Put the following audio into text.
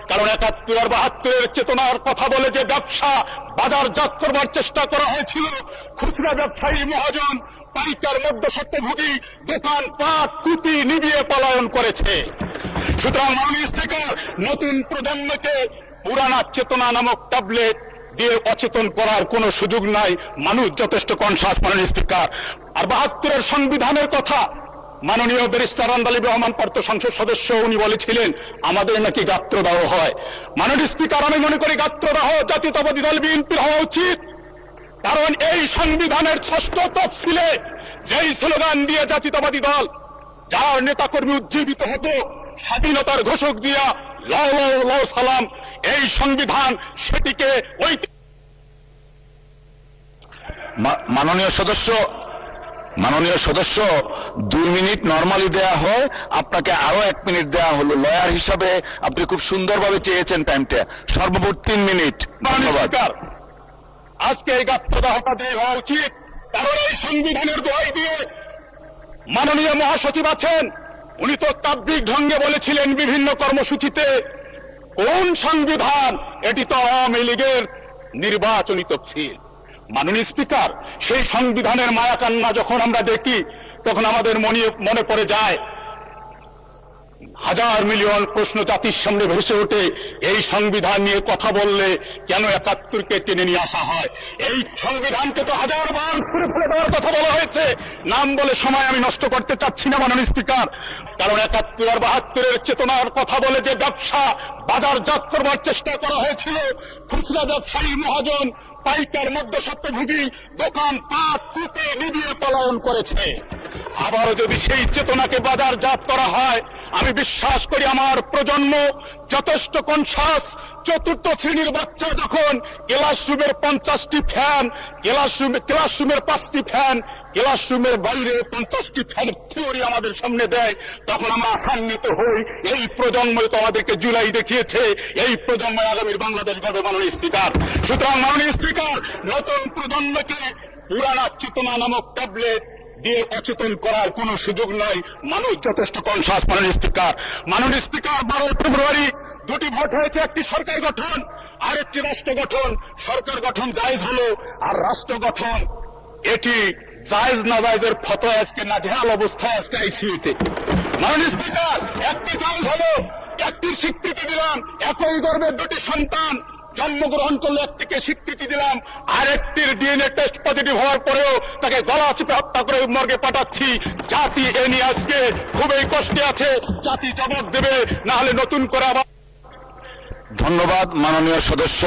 কারণ ৭১ আর ৭২-এর চেতনার কথা বলে যে ব্যবসা বাজারজাত করবার চেষ্টা করা হয়েছিল, খুচরা ব্যবসায়ী মহাজন পাইকার মধ্যস্বত্বভোগী দোকান পাট কুপি নিবিয়ে পলায়ন করেছে। সুতরাং মাননীয় স্পিকার, নতুন প্রজন্মকে পুরানা চেতনা নামক ট্যাবলেট দিয়ে অচেতন করার কোন সুযোগ নাই। মানুষ যথেষ্ট কনসাস মাননীয় স্পিকার। আর ৭২-এর সংবিধানের কথা মাননীয় ব্যারিস্টার আন্দালিব রহমান পার্থ সংসদ সদস্য উনি বলেছিলেন আমাদের নাকি গাত্রদাহ হয়। মাননীয় স্পিকার, আমি মনে করি গাত্রদাহ জাতীয়তাবাদী দল বিএনপির হওয়া উচিত। কারণ এই সংবিধানের ৬ষ্ঠ তফসিলে যেই স্লোগান দিয়ে জাতীয়তাবাদী দল যার নেতাকর্মী উজ্জীবিত হতো, স্বাধীনতার ঘোষক জিয়া লাও লাও লাও সালাম, এই সংবিধান সেটিকে ওই মাননীয় সদস্য ২ মিনিট নরমালি দেয়া হয়, আপনাকে আরো ১ মিনিট দেয়া হলো। লয়ার হিসাবে আপনি খুব সুন্দরভাবে চেয়েছেন টাইমটা, সর্বোচ্চ ৩ মিনিট। ধন্যবাদ। আজকে এই গাত্রদাহটা দিয়ে হওয়া উচিত। কারণ এই সংবিধানের দোহাই দিয়ে মাননীয় মহাসচিব আছেন, উনি তো তাব্বিক ঢঙ্গে বলেছিলেন বিভিন্ন কর্মসূচিতে, কোন সংবিধান, এটি তো আওয়ামী লীগের নির্বাচনী তফসিল। মাননীয় স্পিকার, সেই সংবিধানের মায়াকান্না যখন আমরা দেখি তখন আমাদের মনে পড়ে যায় হাজার মিলিয়ন প্রশ্ন জাতির সামনে ভেসে ওঠে। এই সংবিধান নিয়ে কথা বললে কেন ৭১-কে টেনে নিয়ে আসা হয়? এই সংবিধানকে তো হাজারবার ছুঁড়ে ফেলে দেওয়ার কথা বলা হয়েছে। নাম বলে সময় আমি নষ্ট করতে চাচ্ছি না মাননীয় স্পিকার। কারণ ৭১ আর ৭২-এর চেতনার কথা বলে যে ব্যবসা বাজারজাত করবার চেষ্টা করা হয়েছিল, খুচরা ব্যবসায়ী মহাজন পাইকার মধ্যস্বত্বভোগী দোকান পাট কুপি নিবিয়ে পলায়ন করেছে। আবারও যদি সেই চেতনাকে বাজারজাত করা হয়, আমি বিশ্বাস করি আমার প্রজন্ম যথেষ্ট কনসাস। চতুর্থ শ্রেণীর বাচ্চা যখন ক্লাসরুমের ৫০টি ফ্যান, ক্লাসরুমের ৫টি ফ্যান, ক্লাসরুমের বাইরে ৫০টি ফ্যানের থিওরি আমাদের সামনে দেয়, তখন আমরা আশান্বিত হই। এই প্রজন্মই তো আমাদেরকে জুলাই দেখিয়েছে, এই প্রজন্মই আগামীর বাংলাদেশ গড়বে মাননীয় স্পিকার। সুতরাং মাননীয় স্পিকার, নতুন প্রজন্মকে পুরানা চেতনা নামক ট্যাবলেট দিয়ে অচেতন করার কোন সুযোগ নাই। মানুষ যথেষ্ট কনসাস মাননীয় স্পিকার। মাননীয় স্পিকার, ১২ ফেব্রুয়ারি ২টি ভোট হয়েছে, একটি সরকার গঠন আর একটি রাষ্ট্র গঠন। সরকার গঠন জায়েজ হলো, আর রাষ্ট্র গঠন এটি জায়েজ না জায়েজের ফতোয়া আজকে নাজেহাল অবস্থায় আজকে আইসিইউতে। মাননীয় স্পিকার, একটি জায়েজ হলো, একটির স্বীকৃতি দিলাম, একই গর্ভের ২টি সন্তান জন্মগ্রহণ করলে একটিকে স্বীকৃতি দিলাম, আর একটির ডিএনএ টেস্ট পজিটিভ হওয়ার পরেও তাকে গলা চিপে হত্যা করে মর্গে পাঠাচ্ছি। জাতি এ নিয়ে আজকে খুবই কষ্টে আছে, জাতি জবাব দেবে, না হলে নতুন করে আবার। ধন্যবাদ মাননীয় সদস্য।